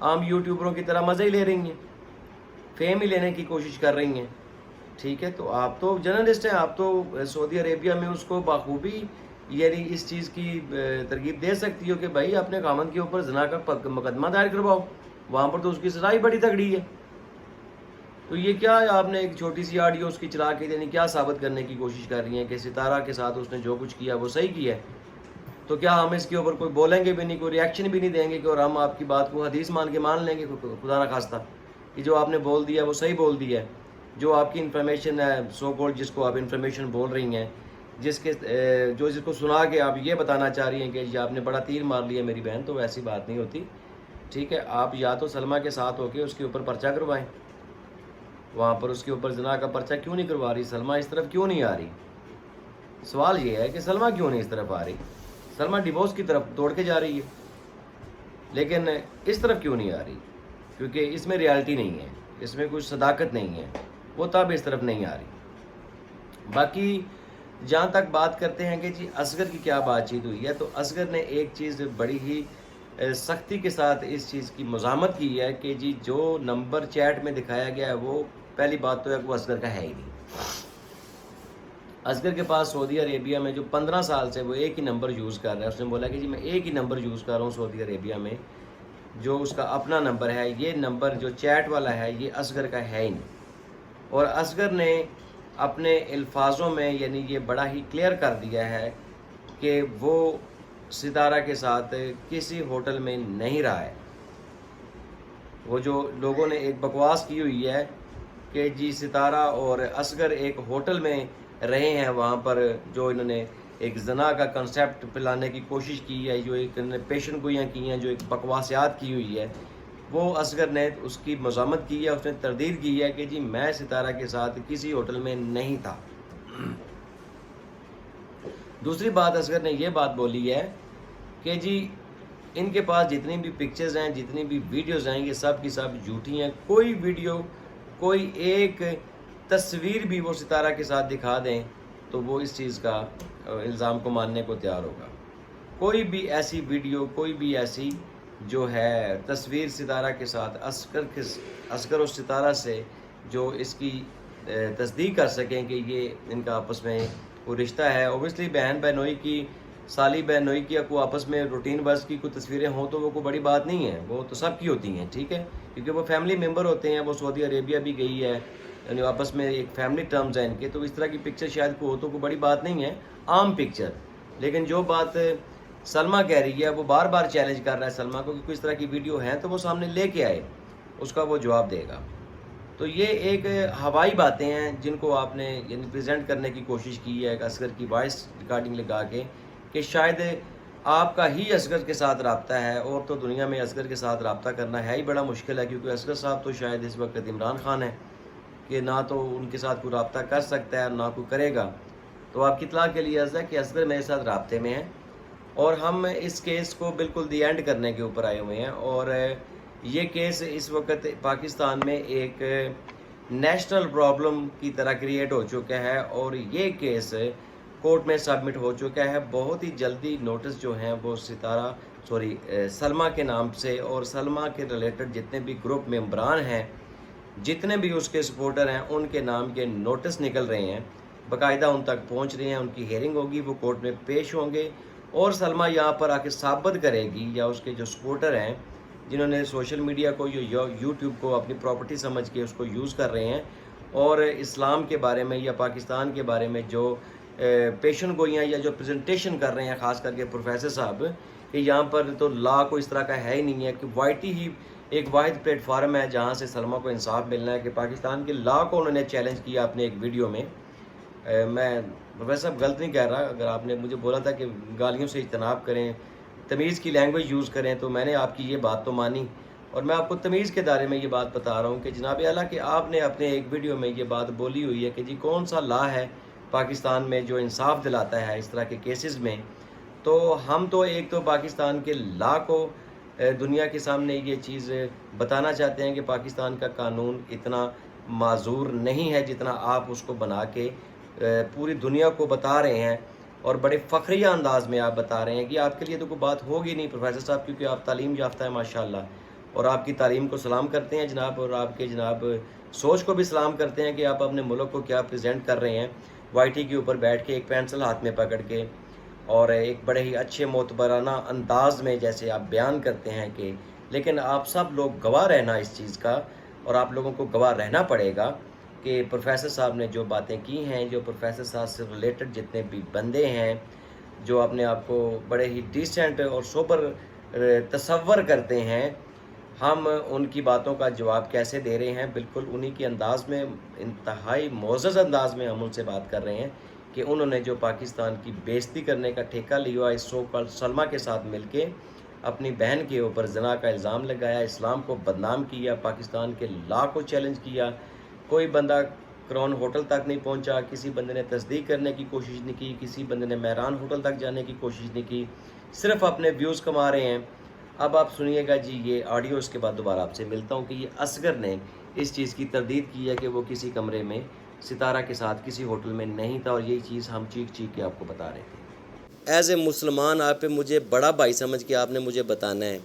عام یوٹیوبروں کی طرح مزے ہی لے رہی ہیں، فیم ہی لینے کی کوشش کر رہی ہیں، ٹھیک ہے. تو آپ تو جرنلسٹ ہیں، آپ تو سعودی عربیہ میں اس کو بخوبی یعنی اس چیز کی ترغیب دے سکتی ہو کہ بھائی اپنے خامند کے اوپر زنا کا مقدمہ دائر کرواؤ، وہاں پر تو اس کی سزا ہی بڑی تگڑی ہے. تو یہ کیا آپ نے ایک چھوٹی سی آڈیو اس کی چلا کے یعنی کیا ثابت کرنے کی کوشش کر رہی ہیں کہ ستارہ کے ساتھ اس نے جو کچھ کیا وہ صحیح کیا ہے؟ تو کیا ہم اس کے اوپر کوئی بولیں گے بھی نہیں، کوئی ریئیکشن بھی نہیں دیں گے کہ اور ہم آپ کی بات کو حدیث مان کے مان لیں گے خدا نہ خواستہ کہ جو آپ نے بول دیا وہ صحیح بول دیا ہے؟ جو آپ کی انفارمیشن ہے سو کالڈ جس کو آپ انفارمیشن بول رہی ہیں، جس کو سنا کے آپ یہ بتانا چاہ رہی ہیں کہ آپ نے بڑا تیر مار لیا میری بہن، تو ایسی بات نہیں ہوتی، ٹھیک ہے. آپ یا تو سلمہ کے ساتھ ہو کے اس کے اوپر پرچہ کروائیں، وہاں پر اس کے اوپر زنا کا پرچہ کیوں نہیں کروا رہی سلمہ؟ اس طرف کیوں نہیں آ رہی؟ سوال یہ ہے کہ سلمہ کیوں نہیں اس طرف آ رہی؟ سلمہ ڈیوورس کی طرف دوڑ کے جا رہی ہے، لیکن اس طرف کیوں نہیں آ رہی؟ کیونکہ اس میں ریالٹی نہیں ہے، اس میں کچھ صداقت نہیں ہے، وہ تب اس طرف نہیں آ رہی. باقی جہاں تک بات کرتے ہیں کہ جی اصغر کی کیا بات چیت ہوئی ہے، تو اصغر نے ایک چیز بڑی ہی سختی کے ساتھ اس چیز کی مزاحمت کی ہے کہ جی جو نمبر چیٹ میں دکھایا گیا ہے وہ پہلی بات تو ہے کہ وہ اصغر کا ہے ہی نہیں. اصغر کے پاس سعودی عربیہ میں جو 15 سال سے وہ ایک ہی نمبر یوز کر رہا ہے، اس نے بولا کہ جی میں ایک ہی نمبر یوز کر رہا ہوں سعودی عربیہ میں، جو اس کا اپنا نمبر ہے، یہ نمبر جو چیٹ والا ہے یہ اصغر کا ہے ہی نہیں. اور اصغر نے اپنے الفاظوں میں یعنی یہ بڑا ہی کلیئر کر دیا ہے کہ وہ ستارہ کے ساتھ کسی ہوٹل میں نہیں رہا ہے. وہ جو لوگوں نے ایک بکواس کی ہوئی ہے کہ جی ستارہ اور اصغر ایک ہوٹل میں رہے ہیں، وہاں پر جو انہوں نے ایک زنا کا کنسیپٹ پلانے کی کوشش کی ہے، جو ایک پیشن گوئیاں کی ہیں، جو ایک بکواسیات کی ہوئی ہے، وہ اصغر نے اس کی مزاحمت کی ہے، اس نے تردید کی ہے کہ جی میں ستارہ کے ساتھ کسی ہوٹل میں نہیں تھا. دوسری بات اصغر نے یہ بات بولی ہے کہ جی ان کے پاس جتنی بھی پکچرز ہیں، جتنی بھی ویڈیوز ہیں، یہ سب کی سب جھوٹی ہیں. کوئی ویڈیو، کوئی ایک تصویر بھی وہ ستارہ کے ساتھ دکھا دیں تو وہ اس چیز کا الزام کو ماننے کو تیار ہوگا. کوئی بھی ایسی ویڈیو، کوئی بھی ایسی جو ہے تصویر ستارہ کے ساتھ اصغر اور ستارہ سے جو اس کی تصدیق کر سکیں کہ یہ ان کا آپس میں کوئی رشتہ ہے. اوبیسلی بہن بہنوئی کی، سالی بہنوئی کی کوئی آپس میں روٹین ورز کی کوئی تصویریں ہوں تو وہ کوئی بڑی بات نہیں ہے، وہ تو سب کی ہوتی ہیں، ٹھیک ہے، کیونکہ وہ فیملی ممبر ہوتے ہیں. وہ سعودی عربیہ بھی گئی ہے، یعنی آپس میں ایک فیملی ٹرمز ہیں ان کے، تو اس طرح کی پکچر شاید کوئی ہو تو کوئی بڑی بات نہیں ہے، عام پکچر. لیکن جو بات سلمہ کہہ رہی ہے، وہ بار بار چیلنج کر رہا ہے سلمہ کو کہ کوئی اس طرح کی ویڈیو ہے تو وہ سامنے لے کے آئے، اس کا وہ جواب دے گا. تو یہ ایک ہوائی باتیں ہیں جن کو آپ نے یعنی پریزنٹ کرنے کی کوشش کی ہے اصغر کی وائس ریکارڈنگ لگا کے کہ شاید آپ کا ہی اصغر کے ساتھ رابطہ ہے، اور تو دنیا میں اصغر کے ساتھ رابطہ کرنا ہے ہی بڑا مشکل ہے، کیونکہ اصغر صاحب تو شاید اس وقت عمران خان ہے کہ نہ تو ان کے ساتھ کوئی رابطہ کر سکتا ہے نہ کوئی کرے گا. تو آپ کی اطلاع کے لیے عرض ہے کہ اصغر میرے ساتھ رابطے میں ہیں، اور ہم اس کیس کو بالکل دی اینڈ کرنے کے اوپر آئے ہوئے ہیں. اور یہ کیس اس وقت پاکستان میں ایک نیشنل پرابلم کی طرح کریٹ ہو چکا ہے، اور یہ کیس کورٹ میں سبمٹ ہو چکا ہے. بہت ہی جلدی نوٹس جو ہیں وہ سلمہ کے نام سے اور سلمہ کے ریلیٹڈ جتنے بھی گروپ ممبران ہیں، جتنے بھی اس کے سپورٹر ہیں، ان کے نام کے نوٹس نکل رہے ہیں، باقاعدہ ان تک پہنچ رہے ہیں. ان کی ہیئرنگ ہوگی، وہ کورٹ میں پیش ہوں گے، اور سلمہ یہاں پر آ کے ثابت کرے گی، یا اس کے جو سپورٹر ہیں جنہوں نے سوشل میڈیا کو یوٹیوب کو اپنی پراپرٹی سمجھ کے اس کو یوز کر رہے ہیں، اور اسلام کے بارے میں یا پاکستان کے بارے میں جو پیشن گوئیاں یا جو پریزنٹیشن کر رہے ہیں، خاص کر کے پروفیسر صاحب، کہ یہاں پر تو لا کو اس طرح کا ہے ہی نہیں ہے، کہ وائٹی ہی ایک واحد پلیٹ فارم ہے جہاں سے سلمہ کو انصاف ملنا ہے. کہ پاکستان کے لا کو انہوں نے چیلنج کیا اپنے ایک ویڈیو میں. میں پروفیسر صاحب غلط نہیں کہہ رہا، اگر آپ نے مجھے بولا تھا کہ گالیوں سے اجتناب کریں، تمیز کی لینگویج یوز کریں، تو میں نے آپ کی یہ بات تو مانی، اور میں آپ کو تمیز کے دائرے میں یہ بات بتا رہا ہوں کہ جناب اعلیٰ کہ آپ نے اپنے ایک ویڈیو میں یہ بات بولی ہوئی ہے کہ جی کون سا لا ہے پاکستان میں جو انصاف دلاتا ہے اس طرح کے کیسز میں. تو ہم تو ایک تو پاکستان کے لا کو دنیا کے سامنے یہ چیز بتانا چاہتے ہیں کہ پاکستان کا قانون اتنا معذور نہیں ہے جتنا آپ اس کو بنا کے پوری دنیا کو بتا رہے ہیں، اور بڑے فخریہ انداز میں آپ بتا رہے ہیں کہ آپ کے لیے تو کوئی بات ہوگی نہیں پروفیسر صاحب، کیونکہ آپ تعلیم یافتہ ہیں ماشاءاللہ. اور آپ کی تعلیم کو سلام کرتے ہیں جناب، اور آپ کے جناب سوچ کو بھی سلام کرتے ہیں کہ آپ اپنے ملک کو کیا پریزنٹ کر رہے ہیں وائی ٹی کے اوپر بیٹھ کے، ایک پینسل ہاتھ میں پکڑ کے، اور ایک بڑے ہی اچھے معتبرانہ انداز میں جیسے آپ بیان کرتے ہیں کہ، لیکن آپ سب لوگ گواہ رہنا اس چیز کا، اور آپ لوگوں کو گواہ رہنا پڑے گا کہ پروفیسر صاحب نے جو باتیں کی ہیں، جو پروفیسر صاحب سے ریلیٹڈ جتنے بھی بندے ہیں جو اپنے آپ کو بڑے ہی ڈیسنٹ اور سوبر تصور کرتے ہیں، ہم ان کی باتوں کا جواب کیسے دے رہے ہیں؟ بالکل انہی کے انداز میں، انتہائی معزز انداز میں ہم ان سے بات کر رہے ہیں کہ انہوں نے جو پاکستان کی بے عزتی کرنے کا ٹھیکہ لیا اس سو کال سلمہ کے ساتھ مل کے، اپنی بہن کے اوپر زنا کا الزام لگایا، اسلام کو بدنام کیا، پاکستان کے لا کو چیلنج کیا، کوئی بندہ کراؤن ہوٹل تک نہیں پہنچا، کسی بندے نے تصدیق کرنے کی کوشش نہیں کی، کسی بندے نے مہران ہوٹل تک جانے کی کوشش نہیں کی، صرف اپنے ویوز کما رہے ہیں۔ اب آپ سنیے گا جی یہ آڈیو، اس کے بعد دوبارہ آپ سے ملتا ہوں کہ یہ اصغر نے اس چیز کی تردید کی ہے کہ وہ کسی کمرے میں ستارہ کے ساتھ کسی ہوٹل میں نہیں تھا، اور یہی چیز ہم چیخ چیخ کے آپ کو بتا رہے تھے۔ ایز اے مسلمان آپ پہ مجھے بڑا بھائی سمجھ کے آپ نے مجھے بتانا ہے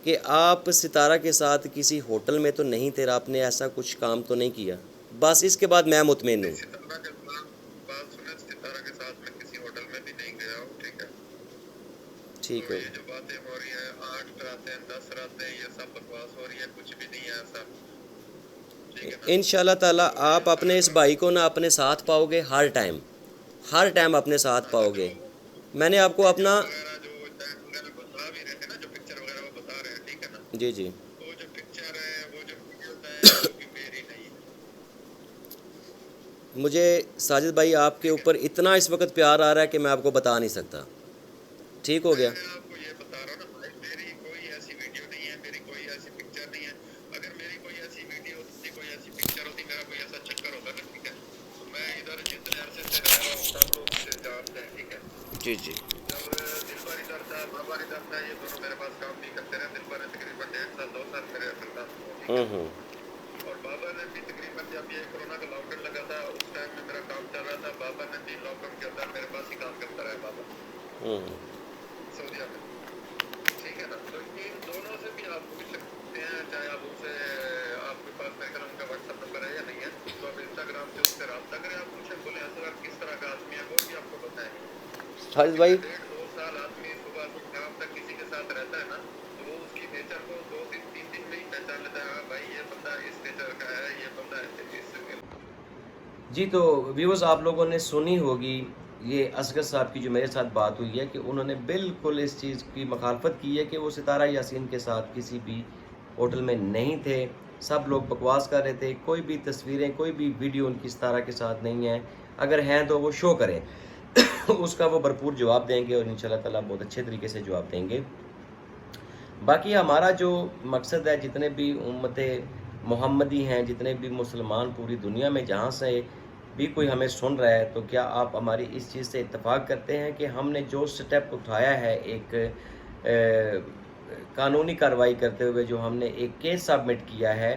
کہ آپ ستارہ کے ساتھ کسی ہوٹل میں تو نہیں تھے، آپ نے ایسا کچھ کام تو نہیں کیا، بس اس کے بعد میں مطمئن ہوں۔ ٹھیک ہے، یہ جو باتیں ہو رہی ہیں 8 راتیں 10 راتیں یہ سب بکواس ہو رہی ہے، کچھ بھی نہیں ہے ایسا، ٹھیک ہے نا؟ انشاءاللہ تعالیٰ آپ اپنے اس بھائی کو نا اپنے ساتھ پاؤ گے، ہر ٹائم اپنے ساتھ پاؤ گے۔ میں نے آپ کو اپنا وغیرہ جو وغیرہ بتا بھی رہے ہیں نا، جو پکچر وغیرہ وہ بتا رہے ہیں، ٹھیک ہے نا؟ جی جی، وہ جو پکچر ہے، وہ جو ویڈیوز ہیں، وہ بھی میری نہیں، مجھے ساجد بھائی آپ کے اوپر اتنا اس وقت پیار آ رہا ہے کہ میں آپ کو بتا نہیں سکتا۔ ٹھیک ہو گیا؟ میں آپ کو یہ بتا رہا ہوں نا بھائی، میری کوئی ایسی ویڈیو نہیں ہے، میری کوئی ایسی پکچر نہیں ہے۔ اگر میری کوئی ایسی ویڈیو ہوتی، کوئی ایسی پکچر ہوتی، میرا کوئی ایسا چکر ہوتا نا، ٹھیک ہے، تو میں ادھر جتنے عرصے سے رہ رہا ہوں سب لوگ مجھے جانتے ہیں، ٹھیک ہے۔ جی جی، جب دلبر ادھر تھا، بابر ادھر تھا، یہ دونوں میرے پاس کام بھی کرتے رہے۔ دلبر نے تقریباً 1.5 سال 2 سال میرے اندر کام کیا، ٹھیک ہے۔ اور بابر نے بھی تقریباً جب یہ کورونا کا لاک ڈاؤن لگا تھا اس ٹائم میں میرا کام چل رہا تھا، بابر نے بھی لاک ڈاؤن کے اندر میرے پاس ہی کام کرتا رہا بابر سعودیہ میں، ٹھیک ہے نا۔ تو ان دونوں سے بھی آپ پوچھ سکتے ہیں، چاہے آپ ان سے، آپ کے پاس میرے خیال ان کا واٹس ایپ نمبر ہے یا نہیں ہے، تو آپ انسٹاگرام سے اس سے رابطہ کریں، آپ پوچھیں، بولیں اصغر کس طرح کا آدمی ہے، وہ بھی آپ کو بتائیں گے۔ ساجد کیونکہ بھائی 1.5-2 سال آدمی صبح سے شام تک کسی کے ساتھ رہتا ہے نا، تو وہ اس کی نیچر کو 2-3 دن میں ہی پہچان لیتا ہے، ہاں بھائی یہ بندہ اس نیچر کا ہے، یہ بندہ اس جی، تو ویورز آپ لوگوں نے سنی ہوگی یہ اصغر صاحب کی جو میرے ساتھ بات ہوئی ہے کہ انہوں نے بالکل اس چیز کی مخالفت کی ہے کہ وہ ستارہ یاسین کے ساتھ کسی بھی ہوٹل میں نہیں تھے، سب لوگ بکواس کر رہے تھے، کوئی بھی تصویریں، کوئی بھی ویڈیو ان کی ستارہ کے ساتھ نہیں ہے، اگر ہیں تو وہ شو کریں اس کا وہ بھرپور جواب دیں گے، اور انشاءاللہ تعالیٰ بہت اچھے طریقے سے جواب دیں گے۔ باقی ہمارا جو مقصد ہے، جتنے بھی امت محمدی ہیں، جتنے بھی مسلمان پوری دنیا میں جہاں سے بھی کوئی ہمیں سن رہا ہے، تو کیا آپ ہماری اس چیز سے اتفاق کرتے ہیں کہ ہم نے جو سٹیپ اٹھایا ہے ایک قانونی کارروائی کرتے ہوئے، جو ہم نے ایک کیس سبمٹ کیا ہے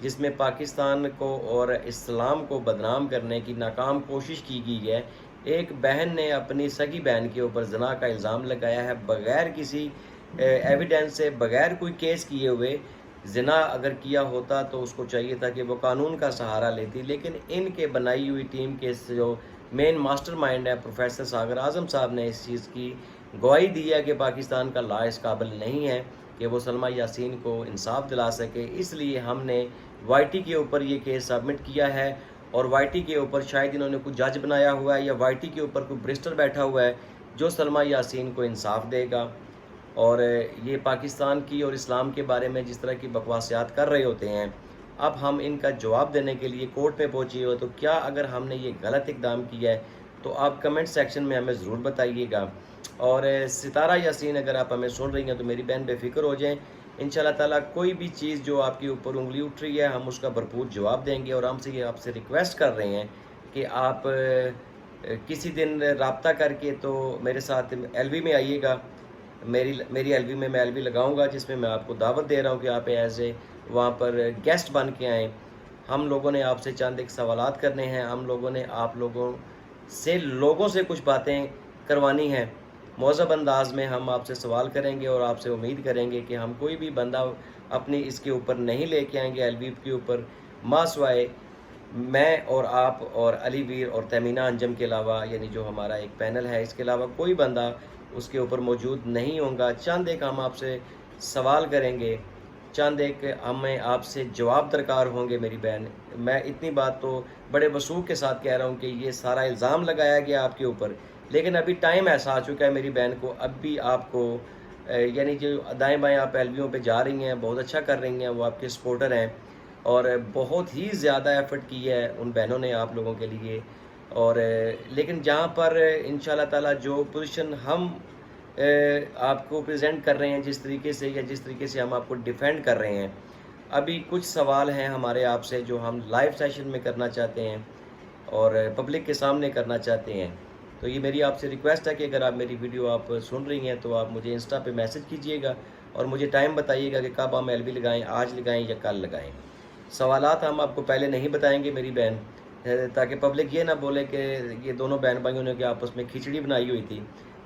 جس میں پاکستان کو اور اسلام کو بدنام کرنے کی ناکام کوشش کی گئی ہے، ایک بہن نے اپنی سگی بہن کے اوپر زنا کا الزام لگایا ہے بغیر کسی ایویڈنس سے، بغیر کوئی کیس کیے ہوئے۔ زنا اگر کیا ہوتا تو اس کو چاہیے تھا کہ وہ قانون کا سہارا لیتی، لیکن ان کے بنائی ہوئی ٹیم کے جو مین ماسٹر مائنڈ ہے پروفیسر ساغر اعظم صاحب نے اس چیز کی گواہی دی ہے کہ پاکستان کا لا اس قابل نہیں ہے کہ وہ سلمہ یاسین کو انصاف دلا سکے، اس لیے ہم نے وائی ٹی کے اوپر یہ کیس سبمٹ کیا ہے، اور وائی ٹی کے اوپر شاید انہوں نے کوئی جج بنایا ہوا ہے، یا وائی ٹی کے اوپر کوئی برسٹر بیٹھا ہوا ہے جو سلمہ یاسین کو انصاف دے گا۔ اور یہ پاکستان کی اور اسلام کے بارے میں جس طرح کی بکواسیات کر رہے ہوتے ہیں، اب ہم ان کا جواب دینے کے لیے کورٹ میں پہنچے ہو، تو کیا اگر ہم نے یہ غلط اقدام کیا ہے تو آپ کمنٹ سیکشن میں ہمیں ضرور بتائیے گا۔ اور ستارہ یاسین اگر آپ ہمیں سن رہی ہیں تو میری بہن بے فکر ہو جائیں، انشاءاللہ تعالیٰ کوئی بھی چیز جو آپ کے اوپر انگلی اٹھ رہی ہے ہم اس کا بھرپور جواب دیں گے، اور ہم سے یہ آپ سے ریکویسٹ کر رہے ہیں کہ آپ کسی دن رابطہ کر کے تو میرے ساتھ ایل وی میں آئیے گا، میری ایل وی میں ایل وی لگاؤں گا، جس میں میں آپ کو دعوت دے رہا ہوں کہ آپ ایز اے وہاں پر گیسٹ بن کے آئیں۔ ہم لوگوں نے آپ سے چند ایک سوالات کرنے ہیں، ہم لوگوں نے آپ لوگوں سے کچھ باتیں کروانی ہیں، مہذب انداز میں ہم آپ سے سوال کریں گے اور آپ سے امید کریں گے کہ ہم کوئی بھی بندہ اپنی اس کے اوپر نہیں لے کے آئیں گے الویب کے اوپر، ماں سوائے میں اور آپ اور علی ویر اور تیمینہ انجم کے علاوہ، یعنی جو ہمارا ایک پینل ہے، اس کے علاوہ کوئی بندہ اس کے اوپر موجود نہیں ہوں گا۔ چند ایک ہم آپ سے سوال کریں گے، چند ایک ہمیں آپ سے جواب درکار ہوں گے میری بہن۔ میں اتنی بات تو بڑے وثوق کے ساتھ کہہ رہا ہوں کہ یہ سارا الزام لگایا گیا آپ کے اوپر، لیکن ابھی ٹائم ایسا آ چکا ہے میری بہن کو، اب بھی آپ کو یعنی جو دائیں بائیں آپ ایلویوں پہ جا رہی ہیں، بہت اچھا کر رہی ہیں، وہ آپ کے سپورٹر ہیں اور بہت ہی زیادہ ایفرٹ کی ہے ان بہنوں نے آپ لوگوں کے لیے۔ اور لیکن جہاں پر انشاءاللہ تعالیٰ جو پوزیشن ہم آپ کو پریزنٹ کر رہے ہیں، جس طریقے سے یا جس طریقے سے ہم آپ کو ڈیفینڈ کر رہے ہیں، ابھی کچھ سوال ہیں ہمارے آپ سے جو ہم لائیو سیشن میں کرنا چاہتے ہیں اور پبلک کے سامنے کرنا چاہتے ہیں۔ تو یہ میری آپ سے ریکویسٹ ہے کہ اگر آپ میری ویڈیو آپ سن رہی ہیں تو آپ مجھے انسٹا پہ میسج کیجئے گا اور مجھے ٹائم بتائیے گا کہ کب ہم ایل وی لگائیں، آج لگائیں یا کل لگائیں۔ سوالات ہم آپ کو پہلے نہیں بتائیں گے میری بہن، تاکہ پبلک یہ نہ بولے کہ یہ دونوں بہن بھائیوں نے کہ آپس میں کھچڑی بنائی ہوئی تھی۔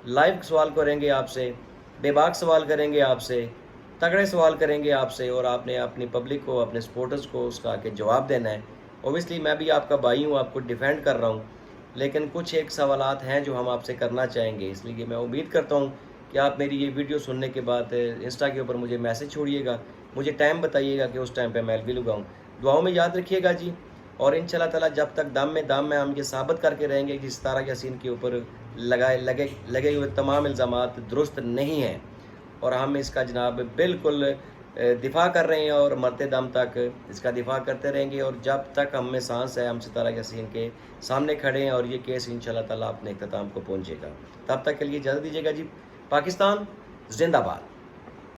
لائیو سوال کریں گے آپ سے، بے باک سوال کریں گے آپ سے، تگڑے سوال کریں گے آپ سے، اور آپ نے اپنی پبلک کو، اپنے سپورٹرز کو اس کا کہ جواب دینا ہے۔ اوبیسلی میں بھی آپ کا بھائی ہوں، آپ کو ڈیفینڈ کر رہا ہوں، لیکن کچھ ایک سوالات ہیں جو ہم آپ سے کرنا چاہیں گے، اس لیے میں امید کرتا ہوں کہ آپ میری یہ ویڈیو سننے کے بعد انسٹا کے اوپر مجھے میسج چھوڑیے گا، مجھے ٹائم بتائیے گا کہ اس ٹائم پہ میں ایل وی لگاؤں۔ دعاؤں میں یاد رکھیے گا جی، اور انشاءاللہ تعالیٰ جب تک دم میں ہم یہ ثابت کر کے رہیں گے کہ ستارہ یاسین کے اوپر لگے ہوئے تمام الزامات درست نہیں ہیں، اور ہم اس کا جناب بالکل دفاع کر رہے ہیں اور مرتے دم تک اس کا دفاع کرتے رہیں گے، اور جب تک ہم میں سانس ہے ہم ستارہ یاسین کے سامنے کھڑے ہیں اور یہ کیس انشاءاللہ تعالیٰ اپنے اختتام کو پہنچے گا۔ تب تک کے لیے اجازت دیجیے گا جی۔ پاکستان زندہ باد۔